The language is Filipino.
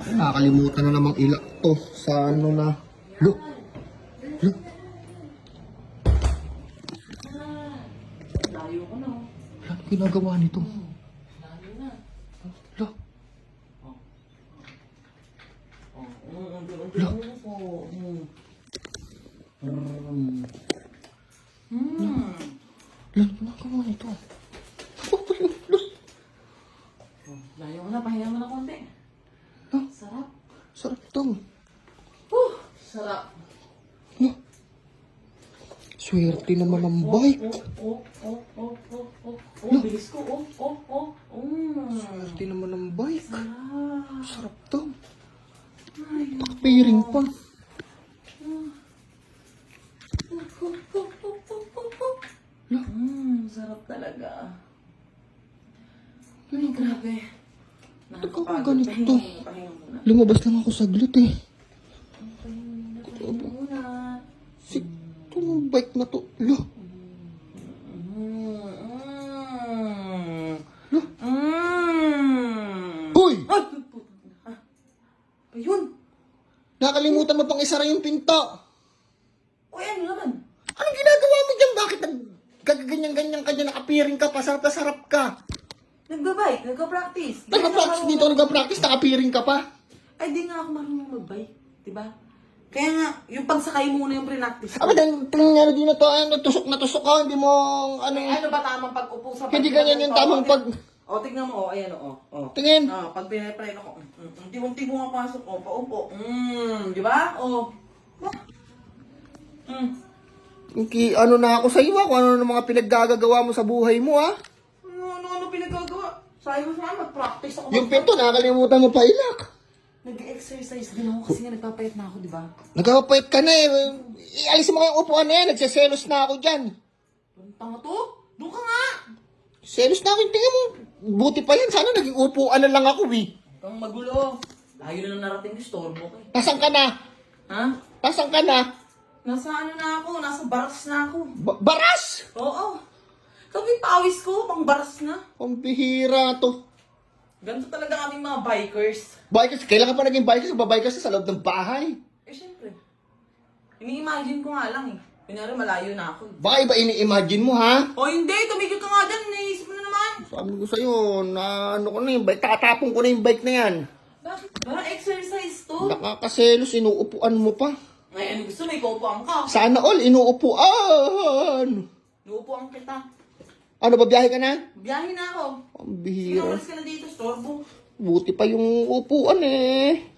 Nakakalimutan na namang ilak to sa ano na. Look. Look. Layo ko na. Ano ginagawa nito? Layo na. Look. Look. Look, ginagawa nito. Look. Layo ko na. Pahinga mo na konti. Look. Sarap. Sarap to. Sarap. Look. Swerte naman ang bike. Bilis ko. Swerte naman ang bike. Sarap. Sarap to. Takpiring pa. Sarap talaga. Ay, grabe. Ako ganito. Pahinga muna. Lumabas lang ako saglit eh. Pahinga muna. Itong bike na to. Look. Hoy! Ayun. Nakalimutan mo pang isara yung pinto. Uy, ano naman? Anong ginagawa mo dyan? Bakit nagkaganyan-ganyan ka dyan? Nakapiring ka, pasarap na sarap ka. Nagba-bike, nagka-practice. Nagpa-practice dito, nagpa-practice, nakapiring ka pa. Ay, di nga ako marunong mag-bike. Diba? Kaya nga, yung pagsakay muna yung pre-practice. Aba, tingnan nga din na to, tusok na tusok ka, hindi mo, ano, Ano ba tamang pag-upo sa hindi ganyan yung tamang pag, O, tignan mo, ayan, tingin. Pag pinapray ako, unti-unti mo nga pasok, paupo. Di ba? Ano na ako sa iyo, kung ano na mga pinaggagawa mo sa buhay mo, ha? Ano pinagagawa? Sabi mo sa mag-practice ako. Yung pinto, nakalimutan mo pa ilak. Nag-exercise din ako kasi nga nagpapayat na ako, di ba? Nagkakapait ka na eh. Ialis mo kayong upuan na yan, nagsaselos na ako dyan. Tanga to? Doon ka nga! Selos na ako, tingnan mo. Buti pa yan, sana naging upuan na lang ako, eh. Kang magulo. Layo na lang narating yung storbo ko eh. Nasaan ka na? Ha? Nasaan ka na? Nasa ano na ako? Nasa baras na ako. Baras! Oo. Kami pawis ko, pang baras na. Ang bihira to. Ganito talaga kaming mga bikers. Bikers, kailan ka pa naging bikers? Babikers sa loob ng bahay. Eh, syempre. Ini-imagine ko nga lang eh. Kunyari, malayo na ako. Baka iba ini-imagine mo, ha? O hindi, tumigil ka nga dyan. Naisip mo na naman. Sabi ko sa'yo, na ano ko na yung bike, tatapong ko na yung bike na yan. Bakit ba? Exercise to. Nakakaselos, inuupuan mo pa. Ay, ano gusto? May kaupuan ka. Sana all, inuupuan. Nuupuan kita. Ano ba, biyahe ka na? Biyahe na ako. Ang bihira. Sinawalas ka na dito, storbo. Buti pa yung upuan eh.